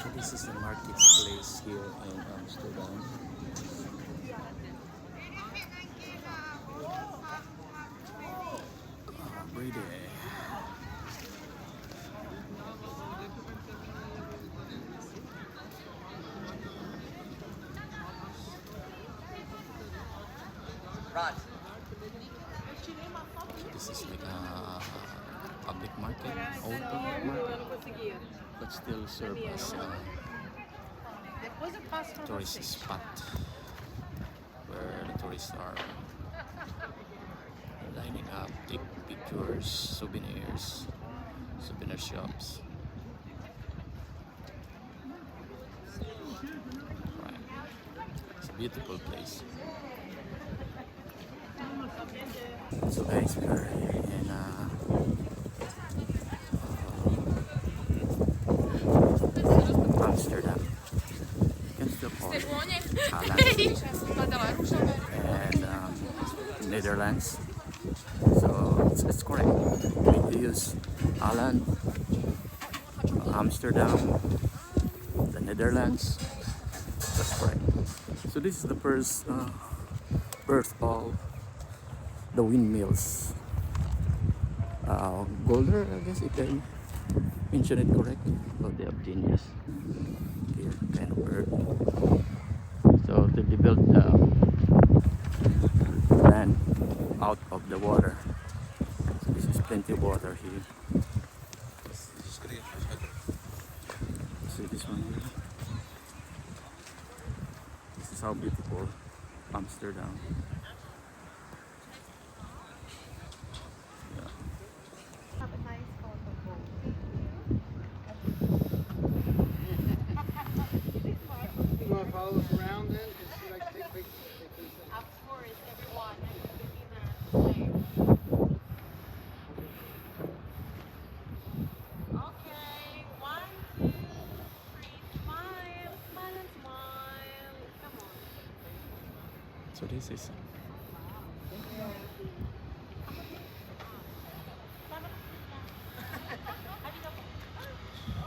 So this is the marketplace here in Amsterdam. Every day. This is like a public market, old public market, but still serve as a tourist spot where the tourists are lining up, take pictures, souvenirs, souvenir shops. Right. It's a beautiful place. So guys, we are here in Amsterdam. You can still call it Holland and Netherlands. So it's correct. We use Holland, Amsterdam, the Netherlands. That's correct. So this is the first birth of the windmills. Golder, I guess if I mention it correctly. Oh, they have genius here, kind of bird. So they built land out of the water. So this is plenty of water here. See this one here. This is how beautiful Amsterdam. Follow us around then? Because she likes to take pictures. Of course, everyone. Okay, 1, 2, 3, smile, smile and smile. Come on. So this is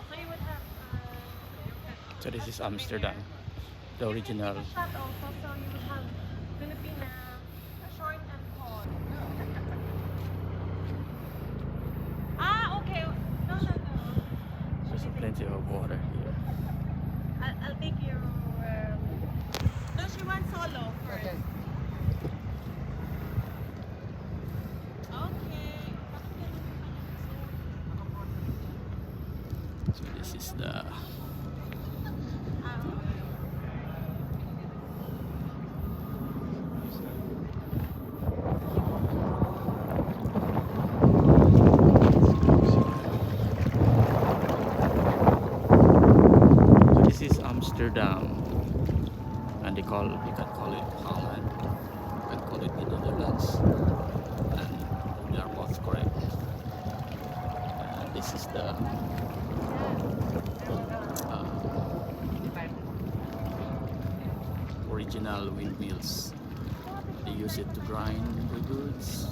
So you would have Amsterdam, the original. shot also, so you would have Filipina, short and tall. Ah, okay. No, no, no. There's plenty of water here. I'll take your. No, she wants solo first. Okay. Okay. So this is the Amsterdam, and you can call it Holland, you can call it the Netherlands, and they are both correct. And this is the original windmills. They use it to grind the goods,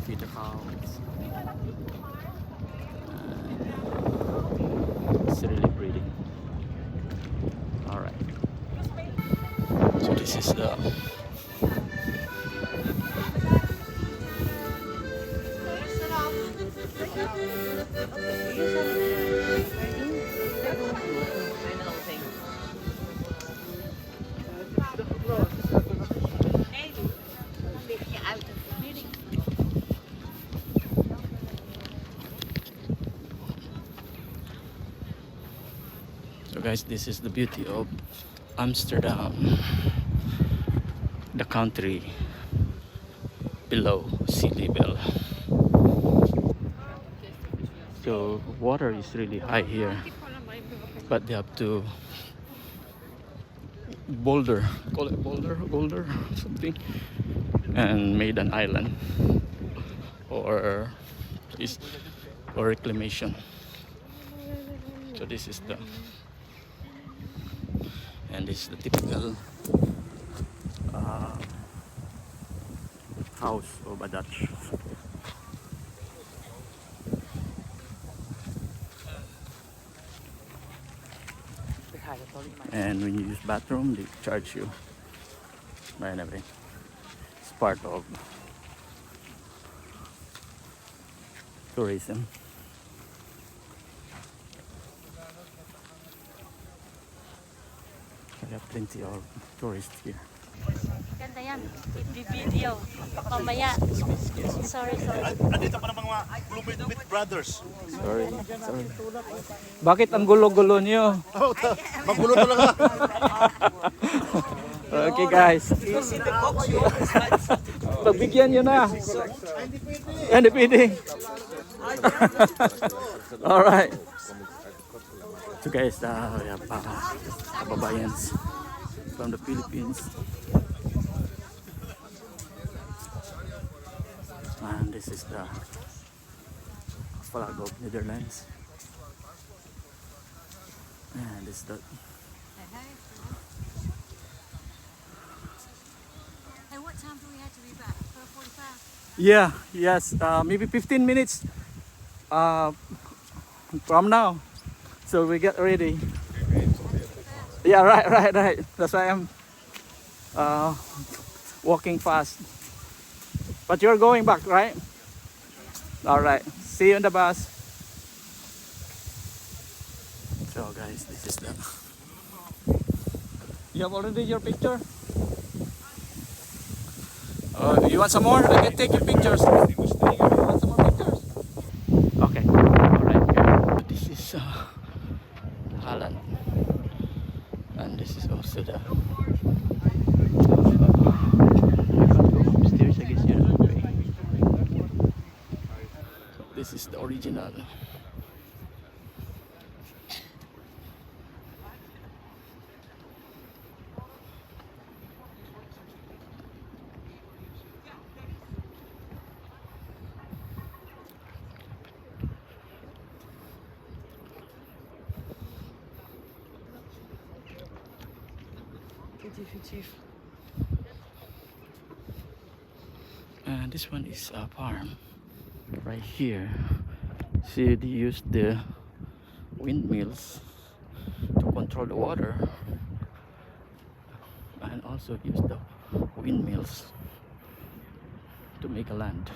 feed the cows, and it's really pretty. Alright, so this is the so guys, this is the beauty of Amsterdam, the country below sea level. So water is really high here, but they have to call it boulder something, and made an island or reclamation. So this is the typical house of a Dutch. And when you use bathroom, they charge you. But anyway, it's part of tourism. We have plenty of tourists here. Ganda yan. I-video. Mamaya. Sorry. Andito pa ng mga Windmills brothers. Sorry. Bakit ang gulo-gulo niyo? Magulo talaga. Okay guys. Pagbigyan niyo na. Hindi pwede. Alright. So guys, we have kababayans from the Philippines. And this is the flag of Netherlands. And this is the Hey, what time do we have to be back? 4:45? yes, maybe 15 minutes from now. So we get ready. Yeah, right. That's why I'm walking fast. But you're going back, right? All right. See you on the bus. So guys, this is the. You have already your picture? You want some more? I can take your pictures. You want some more pictures? Okay. All right. This is Holland, and this is also the. Upstairs, I guess you know. This is the original. And this one is a farm right here. See, they use the windmills to control the water, and also use the windmills to make a land.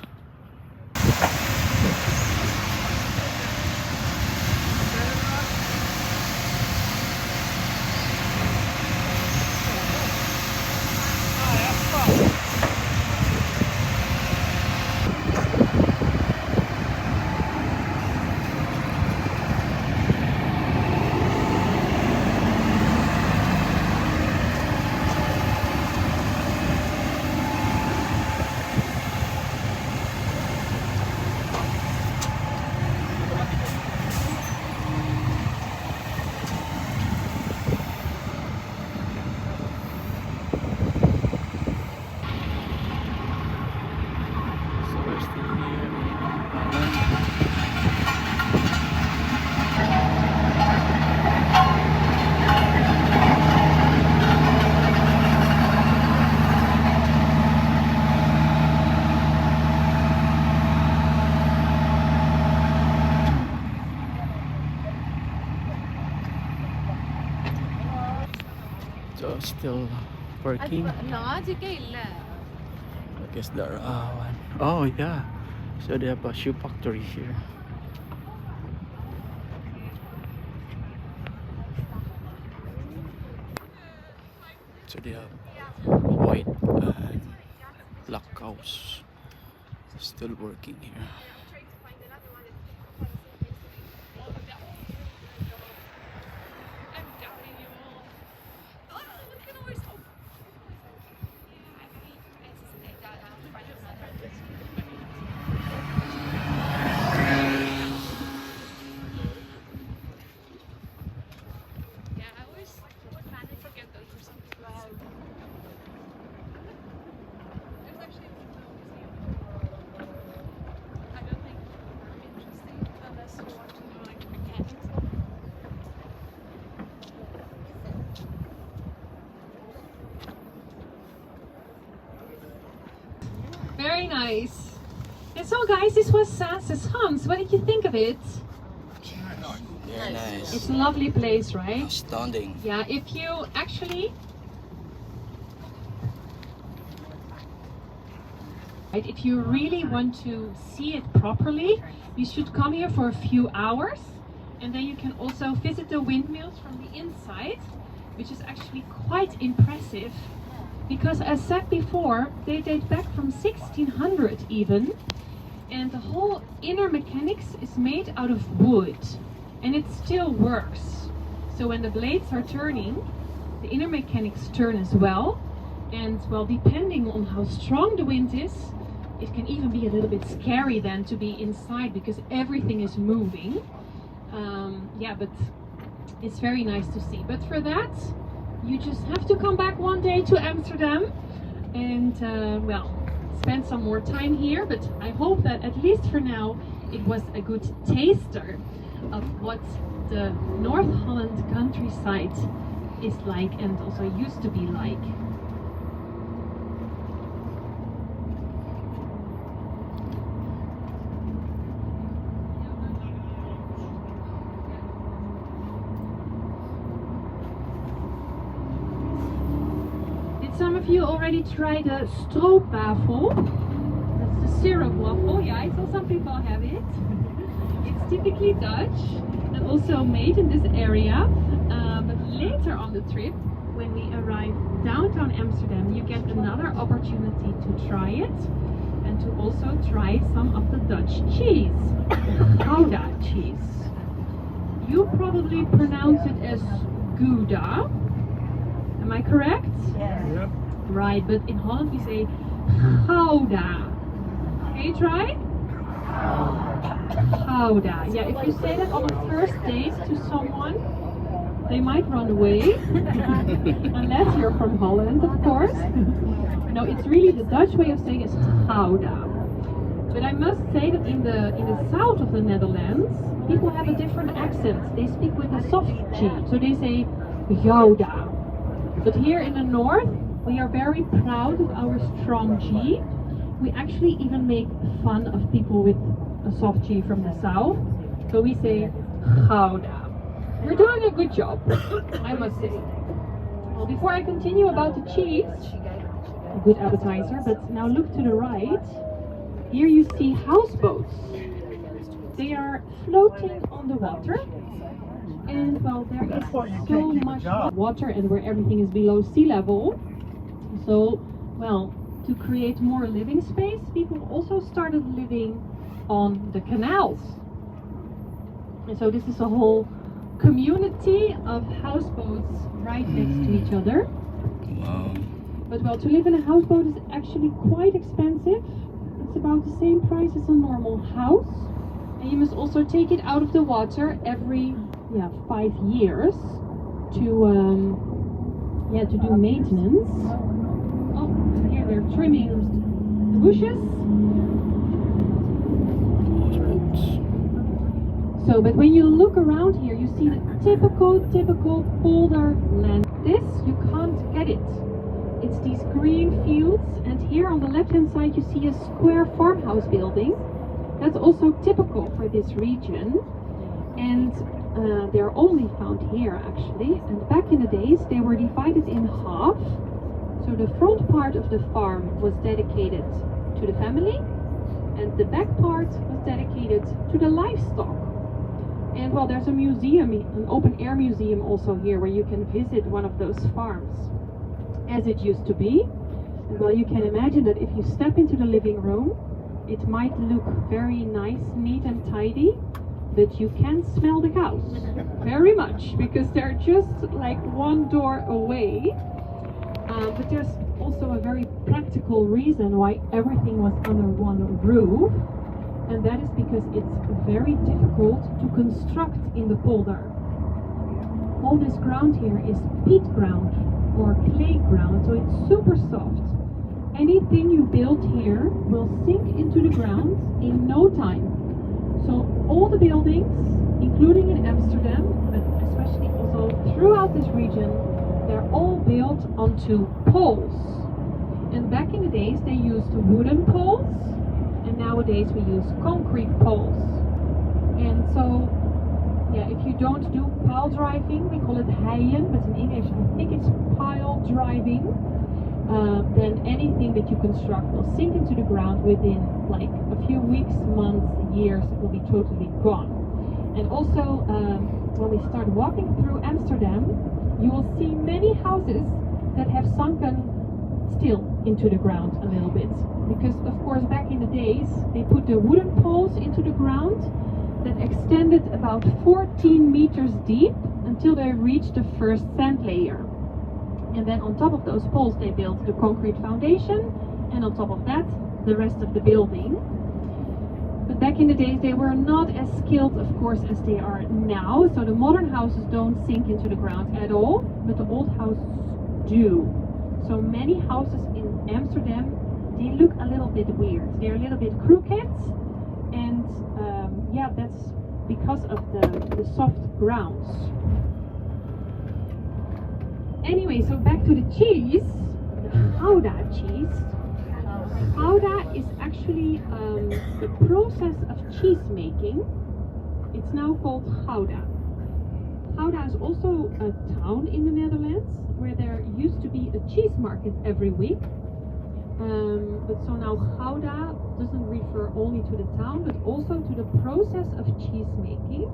So still working. I guess there are one. Oh yeah. So they have a shoe factory here. So they have white and black cows still working here. Very nice. And so guys, this was Sass's Hums. What did you think of it? Very nice. It's a lovely place, right? Astounding. Yeah, if you actually... If you really want to see it properly, you should come here for a few hours, and then you can also visit the windmills from the inside, which is actually quite impressive, because as said before, they date back from 1600 even, and the whole inner mechanics is made out of wood, and it still works. So when the blades are turning, the inner mechanics turn as well, and well, depending on how strong the wind is, it can even be a little bit scary then to be inside, because everything is moving. Yeah, but it's very nice to see. But for that, you just have to come back one day to Amsterdam and well, spend some more time here. But I hope that at least for now, it was a good taster of what the North Holland countryside is like, and also used to be like. Some of you already tried the stroopwafel. That's the syrup waffle. Yeah, I saw some people have it. It's typically Dutch and also made in this area. But later on the trip, when we arrive downtown Amsterdam, you get another opportunity to try it and to also try some of the Dutch cheese, Gouda cheese. You probably pronounce it as Gouda. Am I correct? Yep. Right, but in Holland we say Gouda. Can you try? Gouda. Yeah, if you say that on a first date to someone, they might run away. Unless you're from Holland, of course. No, it's really the Dutch way of saying is Gouda. But I must say that in the south of the Netherlands, people have a different accent. They speak with a soft G, so they say Gouda. But here in the north, we are very proud of our strong G. We actually even make fun of people with a soft G from the south. So we say Gouda. We're doing a good job, I must say. Well, before I continue about the cheese, a good appetizer, but now look to the right. Here you see houseboats. They are floating on the water. And well, there is so much water, and where everything is below sea level. So, well, to create more living space, people also started living on the canals. And so this is a whole community of houseboats right next to each other. Wow. But well, to live in a houseboat is actually quite expensive. It's about the same price as a normal house. And you must also take it out of the water every 5 years to do maintenance. Oh, here they're trimming the bushes. So, but when you look around here, you see the typical polder land. This, you can't get it. It's these green fields, and here on the left-hand side you see a square farmhouse building. That's also typical for this region. And they're only found here actually, and back in the days they were divided in half. So the front part of the farm was dedicated to the family, and the back part was dedicated to the livestock. And well, there's a museum, an open air museum also here, where you can visit one of those farms as it used to be. And well, you can imagine that if you step into the living room, it might look very nice, neat and tidy, but you can smell the cows very much, because they're just like one door away. But there's also a very practical reason why everything was under one roof, and that is because it's very difficult to construct in the polder. All this ground here is peat ground or clay ground, so it's super soft. Anything you build here will sink into the ground in no time. So all the buildings, including in Amsterdam, but especially also throughout this region, they're all built onto poles. And back in the days they used wooden poles, and nowadays we use concrete poles. And so, yeah, if you don't do pile driving, we call it heien, but in English I think it's pile driving, then anything that you construct will sink into the ground within like a few weeks, months, years. It will be totally gone. And also, when we start walking through Amsterdam, you will see many houses that have sunken still into the ground a little bit. Because of course back in the days, they put the wooden poles into the ground that extended about 14 meters deep until they reached the first sand layer. And then on top of those poles they built the concrete foundation, and on top of that the rest of the building. But back in the days they were not as skilled, of course, as they are now. So the modern houses don't sink into the ground at all, but the old houses do. So many houses in Amsterdam, they look a little bit weird. They're a little bit crooked, and yeah, that's because of the soft grounds. Anyway, so back to the cheese, the Gouda cheese. Gouda is actually the process of cheese making. It's now called Gouda. Gouda is also a town in the Netherlands where there used to be a cheese market every week. But so now Gouda doesn't refer only to the town, but also to the process of cheese making.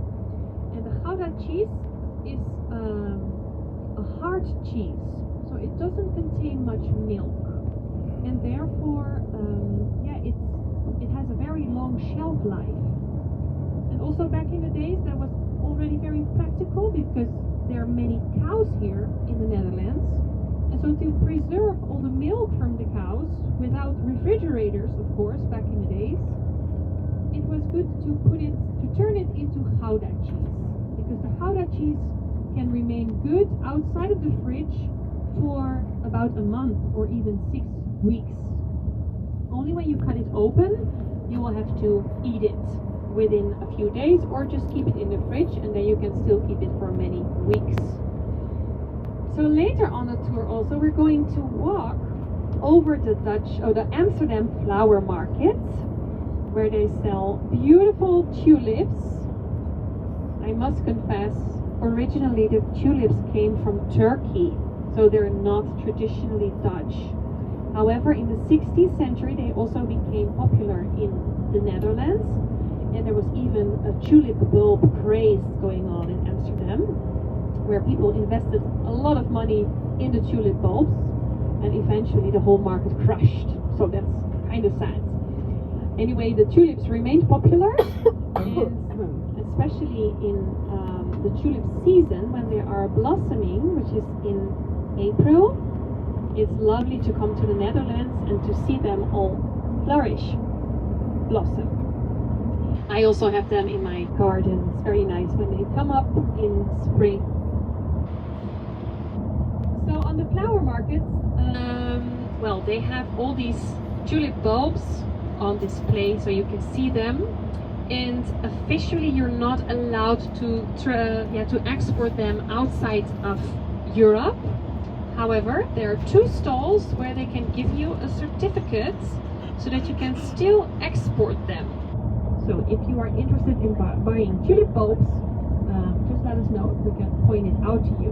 And the Gouda cheese is a hard cheese, so it doesn't contain much milk, and therefore, yeah, it has a very long shelf life. And also back in the days, that was already very practical because there are many cows here in the Netherlands. And so to preserve all the milk from the cows without refrigerators, of course, back in the days, it was good to turn it into Gouda cheese, because the Gouda cheese can remain good outside of the fridge for about a month or even 6 weeks. Only when you cut it open, you will have to eat it within a few days, or just keep it in the fridge and then you can still keep it for many weeks. So later on the tour also we're going to walk over the Amsterdam flower market, where they sell beautiful tulips. I must confess, originally the tulips came from Turkey, so they're not traditionally Dutch. However, in the 16th century they also became popular in the Netherlands, and there was even a tulip bulb craze going on in Amsterdam, where people invested a lot of money in the tulip bulbs, and eventually the whole market crashed. So that's kind of sad. Anyway, the tulips remained popular, and especially in the tulip season, when they are blossoming, which is in April, it's lovely to come to the Netherlands and to see them all flourish, blossom. I also have them in my garden. It's very nice when they come up in spring. So on the flower market, well, they have all these tulip bulbs on display, so you can see them. And officially, you're not allowed to export them outside of Europe. However, there are 2 stalls where they can give you a certificate so that you can still export them. So if you are interested in buying tulip bulbs, just let us know if we can point it out to you.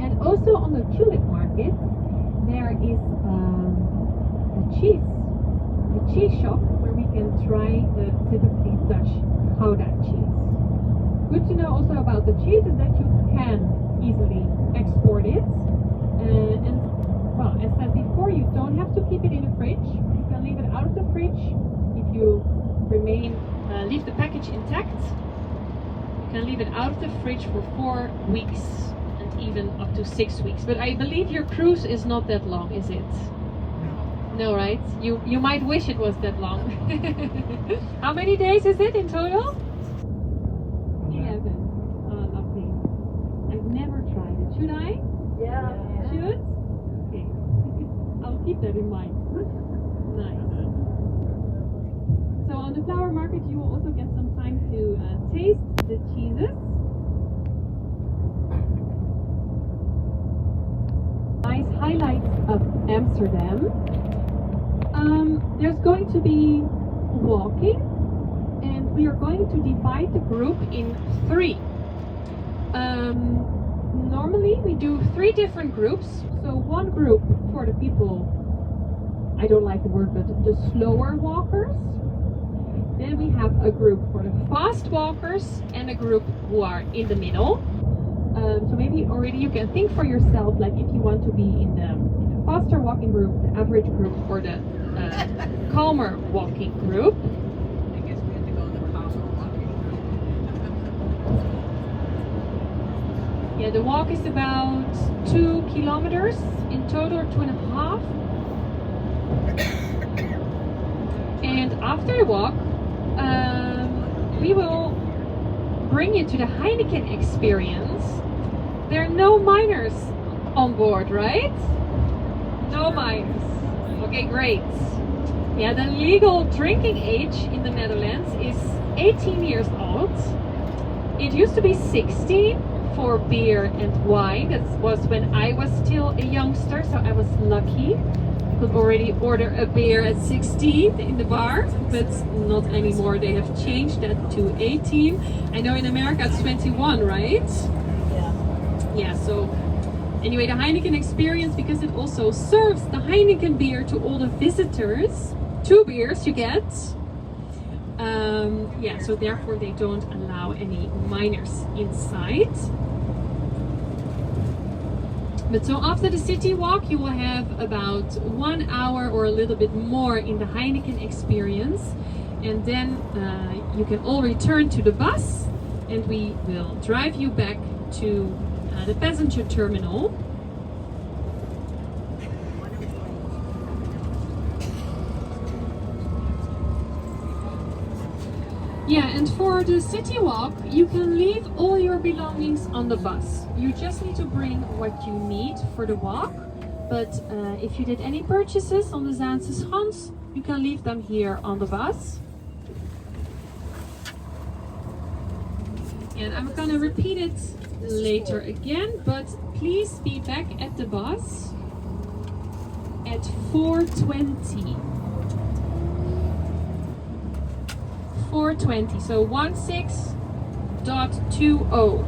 And also on the tulip market, there is a cheese shop where we can try the typically Dutch Gouda cheese. Good to know also about the cheese is that you can easily export it. And well, as said before, you don't have to keep it in the fridge. You can leave it out of the fridge if you leave the package intact. You can leave it out of the fridge for 4 weeks and even up to 6 weeks. But I believe your cruise is not that long, is it? No, right? You might wish it was that long. How many days is it in total? 11. Oh, lovely. I've never tried it. Should I? Yeah. Should? Okay. I'll keep that in mind. Nice. So on the flower market you will also get some time to taste the cheeses. Nice highlights of Amsterdam. There's going to be walking, and we are going to divide the group in three. Normally we do three different groups. So one group for the people, I don't like the word, but the slower walkers. Then we have a group for the fast walkers and a group who are in the middle. So maybe already you can think for yourself, like if you want to be in the faster walking group, the average group, or the calmer walking group. I guess we have to go in the calmer walking. Yeah, the walk is about 2 kilometers in total, or 2.5. And after the walk, we will bring you to the Heineken experience. There are no minors on board, right? No minors. Okay, great. Yeah, the legal drinking age in the Netherlands is 18 years old. It used to be 16 for beer and wine. That was when I was still a youngster, so I was lucky. Could already order a beer at 16 in the bar, but not anymore. They have changed that to 18. I know in America it's 21, right? Yeah, so anyway, the Heineken experience, because it also serves the Heineken beer to all the visitors. 2 beers you get. Yeah, so therefore they don't allow any minors inside. But so after the city walk, you will have about 1 hour or a little bit more in the Heineken experience. And then you can all return to the bus and we will drive you back to the passenger terminal. Yeah, and for the city walk, you can leave all your belongings on the bus. You just need to bring what you need for the walk. But if you did any purchases on the Zaanse Schans, you can leave them here on the bus. And I'm gonna repeat it later again, but please be back at the bus at 4:20. 4:20, so 16.20.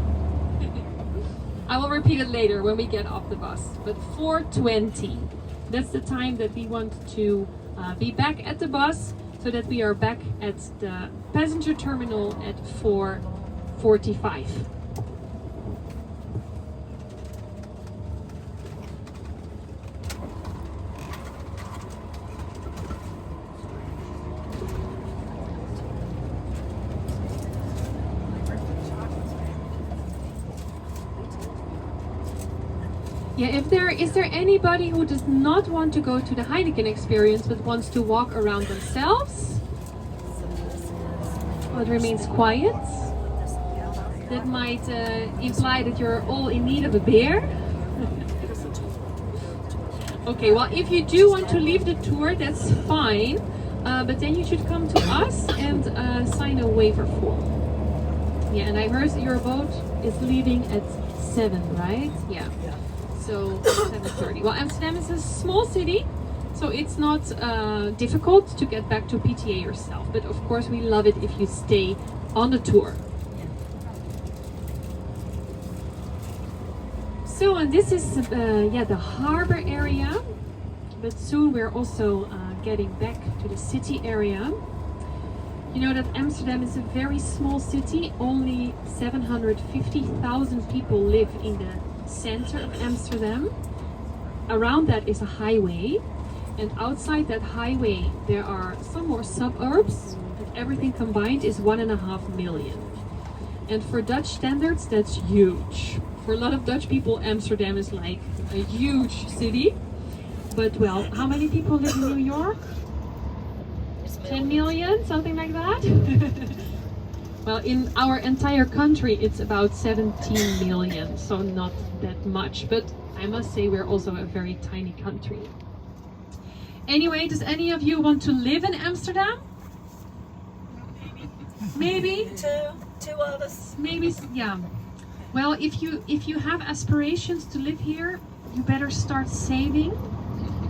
I will repeat it later when we get off the bus, but 4:20. That's the time that we want to be back at the bus, so that we are back at the passenger terminal at 4:45. Yeah, is there anybody who does not want to go to the Heineken experience but wants to walk around themselves? Well, it remains quiet. That might imply that you're all in need of a beer. Okay, well, if you do want to leave the tour, that's fine. But then you should come to us and sign a waiver form. Yeah, and I heard your boat is leaving at 7, right? Yeah. So 7:30. Well, Amsterdam is a small city, so it's not difficult to get back to PTA yourself. But of course, we love it if you stay on the tour. So, and this is the harbor area, but soon we're also getting back to the city area. You know that Amsterdam is a very small city. Only 750,000 people live in the center of Amsterdam. Around that is a highway, and outside that highway there are some more suburbs, and everything combined is 1.5 million. And for Dutch standards, that's huge. For a lot of Dutch people, Amsterdam is like a huge city. But well, how many people live in New York? 10 million, something like that. Well, in our entire country, it's about 17 million, so not that much. But I must say, we're also a very tiny country. Anyway, does any of you want to live in Amsterdam? Maybe? Two of us. Maybe, yeah. Well, if you have aspirations to live here, you better start saving.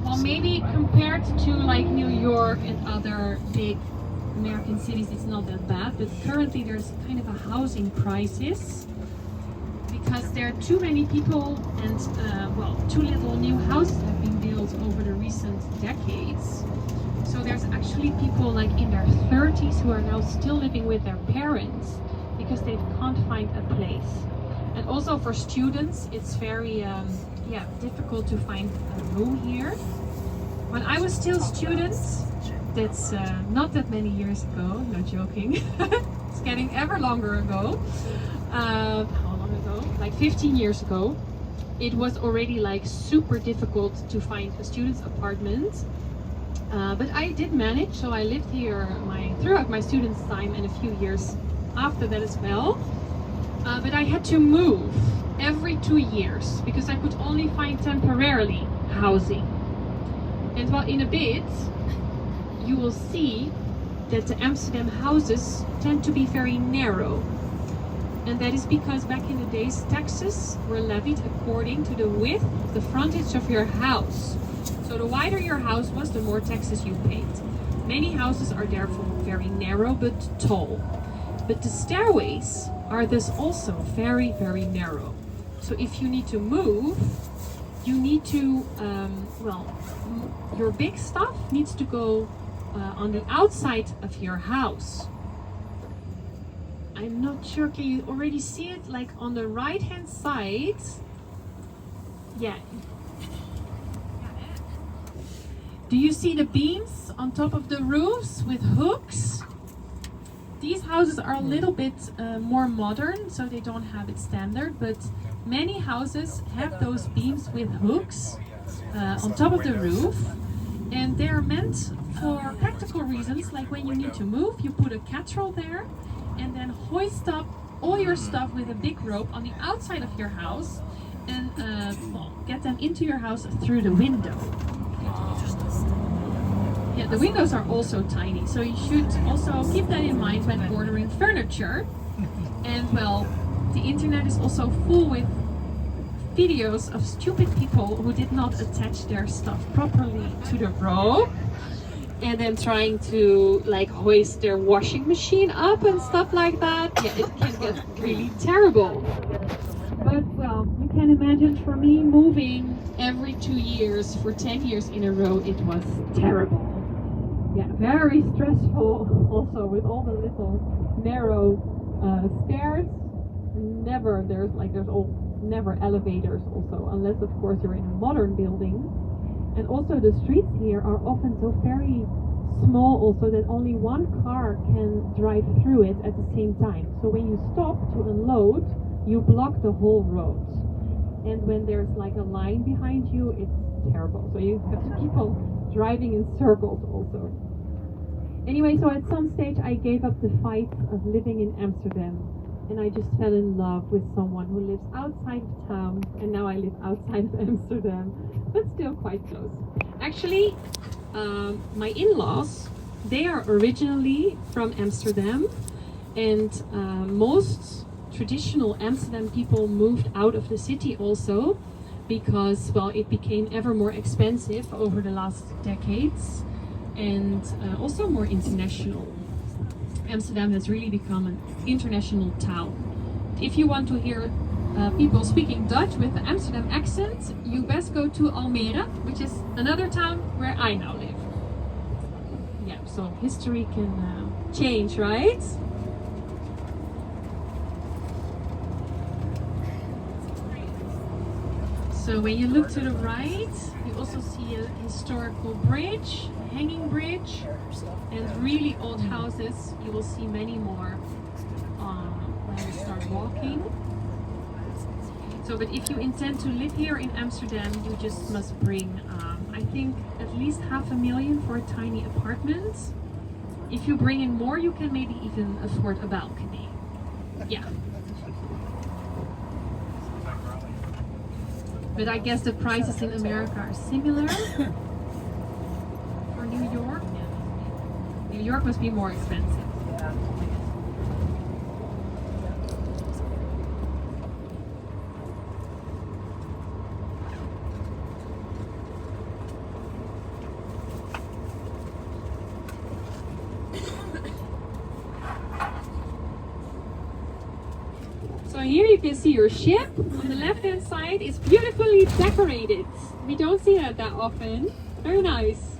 Well, maybe compared to like New York and other big American cities it's not that bad, but currently there's kind of a housing crisis because there are too many people and too little new houses have been built over the recent decades. So there's actually people like in their 30s who are now still living with their parents because they can't find a place. And also for students, it's very difficult to find a room here. When I was still a student, that's not that many years ago, no joking, it's getting ever longer ago. How long ago? Like 15 years ago. It was already like super difficult to find a student's apartment. But I did manage, so I lived here throughout my student's time and a few years after that as well. But I had to move every 2 years because I could only find temporarily housing. And well, in a bit, you will see that the Amsterdam houses tend to be very narrow. And that is because back in the days, taxes were levied according to the width of the frontage of your house. So the wider your house was, the more taxes you paid. Many houses are therefore very narrow but tall. But the stairways are thus also very, very narrow. So if you need to move, you need to, your big stuff needs to go on the outside of your house. I'm not sure, can you already see it? Like on the right hand side, yeah. Do you see the beams on top of the roofs with hooks? These houses are a little bit more modern, so they don't have it standard, but many houses have those beams with hooks on top of the roof, and they're meant for practical reasons, like when you need to move, you put a catrol there and then hoist up all your stuff with a big rope on the outside of your house and get them into your house through the window. Yeah, the windows are also tiny, so you should also keep that in mind when ordering furniture. And well, the internet is also full with videos of stupid people who did not attach their stuff properly to the rope and then trying to like hoist their washing machine up and stuff like that. Yeah, it can get really terrible. But well, you can imagine for me moving every 2 years for 10 years in a row, it was terrible. Yeah, very stressful also with all the little narrow stairs. Never elevators also, unless of course you're in a modern building. And also the streets here are often so very small also that only one car can drive through it at the same time. So when you stop to unload, you block the whole road. And when there's like a line behind you, it's terrible. So you have to keep on driving in circles also. Anyway, so at some stage I gave up the fight of living in Amsterdam. And I just fell in love with someone who lives outside of town, and now I live outside of Amsterdam, but still quite close. Actually, my in-laws, they are originally from Amsterdam, and most traditional Amsterdam people moved out of the city also because, well, it became ever more expensive over the last decades and also more international. Amsterdam has really become an international town. If you want to hear people speaking Dutch with the Amsterdam accent, you best go to Almere, which is another town where I now live. Yeah, so history can change, right? So when you look to the right, you also see a historical bridge, a hanging bridge, and really old houses. You will see many more when you start walking. So, but if you intend to live here in Amsterdam, you just must bring, I think, at least $500,000 for a tiny apartment. If you bring in more, you can maybe even afford a balcony. Yeah. But I guess the prices in America are similar. For New York, New York must be more expensive. here you can see your ship. On the left hand side is beautifully decorated. We don't see that often. Very nice.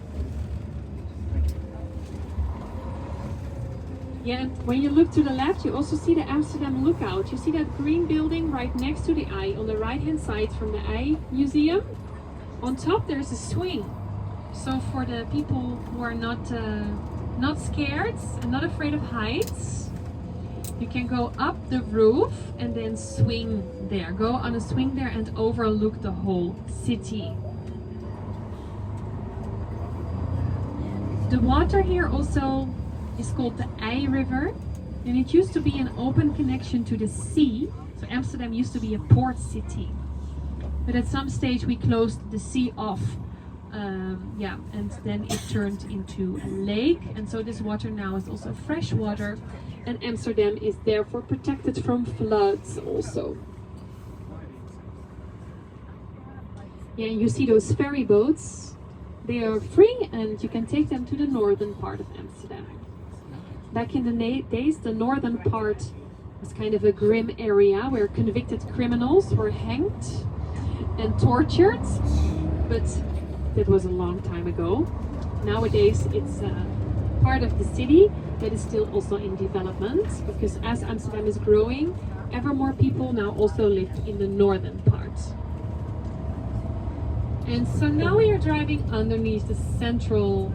Yeah, and when you look to the left, you also see the Amsterdam Lookout. You see that green building right next to the eye on the right hand side from the Eye Museum. On top there's a swing. So for the people who are not scared and not afraid of heights, you can go up the roof and then swing there. Go on a swing there and overlook the whole city. The water here also is called the Eye River, and it used to be an open connection to the sea. So Amsterdam used to be a port city, but at some stage we closed the sea off. And then it turned into a lake, and so this water now is also fresh water, and Amsterdam is therefore protected from floods also. Yeah, you see those ferry boats. They are free and you can take them to the northern part of Amsterdam. Back in the days, the northern part was kind of a grim area where convicted criminals were hanged and tortured, but that was a long time ago. Nowadays it's part of the city that is still also in development, because as Amsterdam is growing, ever more people now also live in the northern part. And so now we are driving underneath the central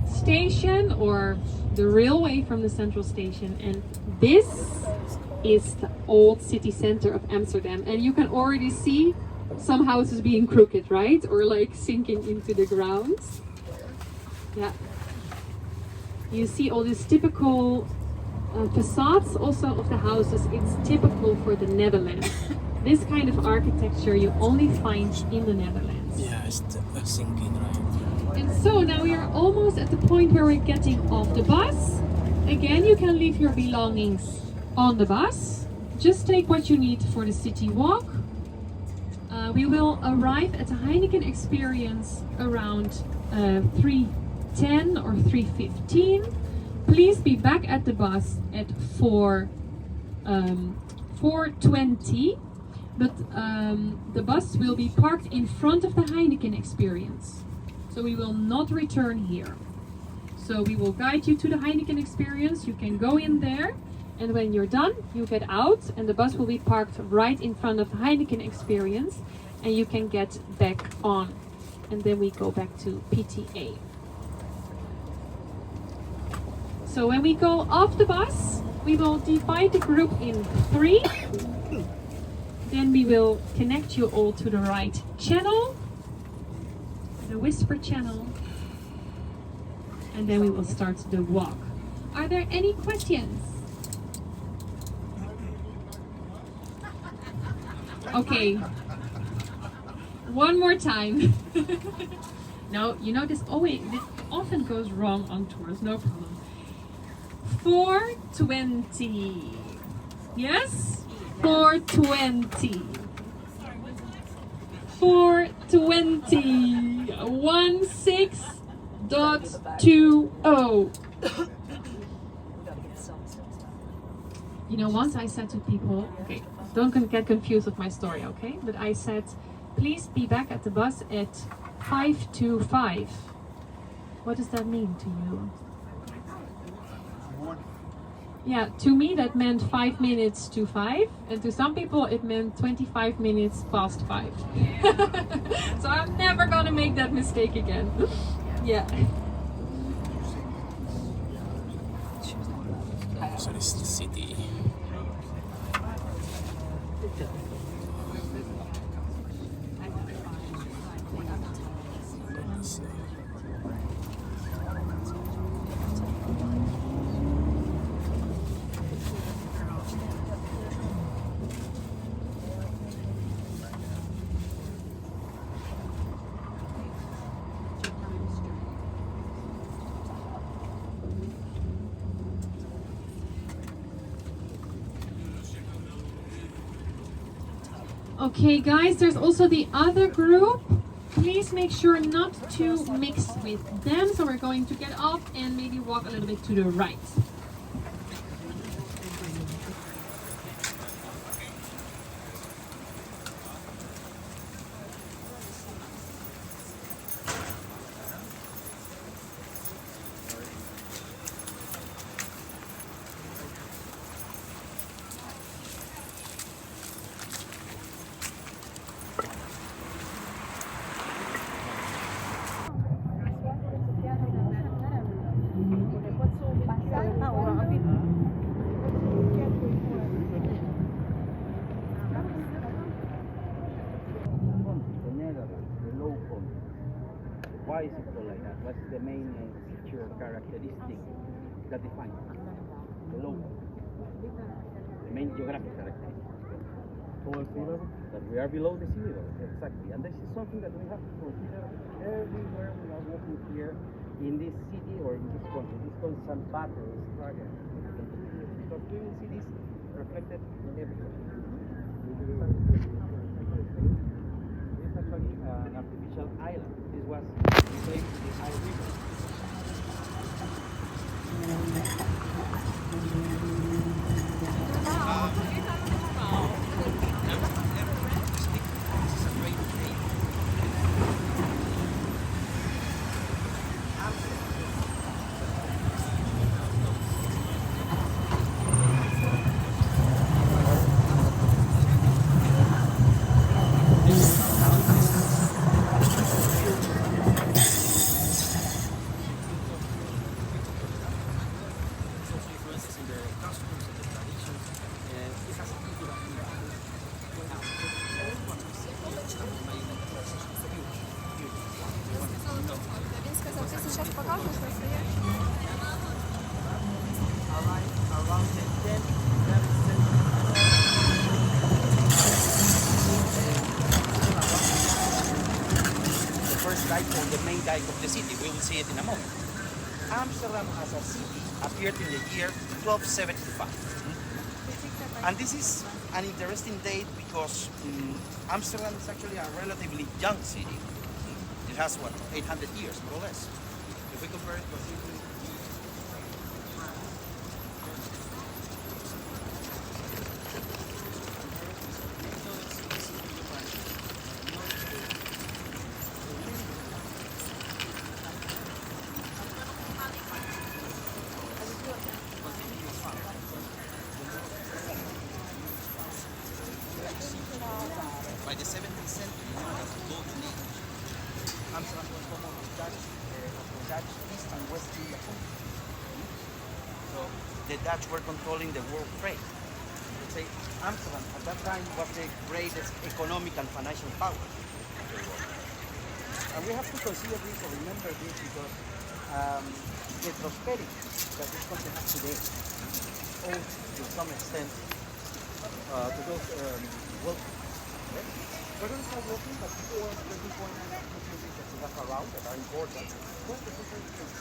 station, or the railway from the central station, and this is the old city center of Amsterdam, and you can already see some houses being crooked, right? Or like sinking into the ground. Yeah. You see all these typical facades also of the houses. It's typical for the Netherlands. This kind of architecture you only find in the Netherlands. Yeah, it's sinking, right? And so now we are almost at the point where we're getting off the bus. Again, you can leave your belongings on the bus. Just take what you need for the city walk. We will arrive at the Heineken Experience around 3:10 or 3:15. Please be back at the bus at 4:20. But the bus will be parked in front of the Heineken Experience. So we will not return here. So we will guide you to the Heineken Experience. You can go in there, and when you're done, you get out, and the bus will be parked right in front of the Heineken Experience, and you can get back on. And then we go back to PTA. So when we go off the bus, we will divide the group in 3. Then we will connect you all to the right channel, the whisper channel, and then we will start the walk. Are there any questions? Okay, one more time. No, you know this often goes wrong on tours, no problem. 4:20. Yes? 4:20. 4:20. 16.20. You know, once I said to people, okay, don't get confused with my story, okay? But I said, please be back at the bus at 5:25. What does that mean to you? Yeah, to me that meant 5 minutes to 5, and to some people it meant 25 minutes past 5. So I'm never gonna make that mistake again. Yeah. So this is the city. Okay guys, there's also the other group. Please make sure not to mix with them. So we're going to get off and maybe walk a little bit to the right. Why is it called like that? What's the main feature or characteristic that defines the logo? The main geographic characteristic. That we are below the sea level, exactly. And this is something that we have to consider everywhere we are walking here in this city or in this country. This constant battle, struggle. Because we will see this reflected everywhere. This is actually an artificial island. This was replaced with the Isle River. Він сказав, ти зараз покажеш настоящий. Around the 10th, 11th century. The first dike or the main dike of the city. We will see it in a moment. Amsterdam as a city appeared in the year 1275. And this is an interesting date because Amsterdam is actually a relatively young city. It has, what, 800 years, more or less. If we compare it to a city by the 17th century, known as the Golden Age, Amsterdam was home of the Dutch East and West India Company. So the Dutch were controlling the world trade. Let's say Amsterdam at that time was the greatest economic and financial power of the world. And we have to consider this or remember this because the prosperity that this country has today owes to some extent to those wealthy. Okay? We're going to start walking, but before the big point that we have around that are important. What's the difference?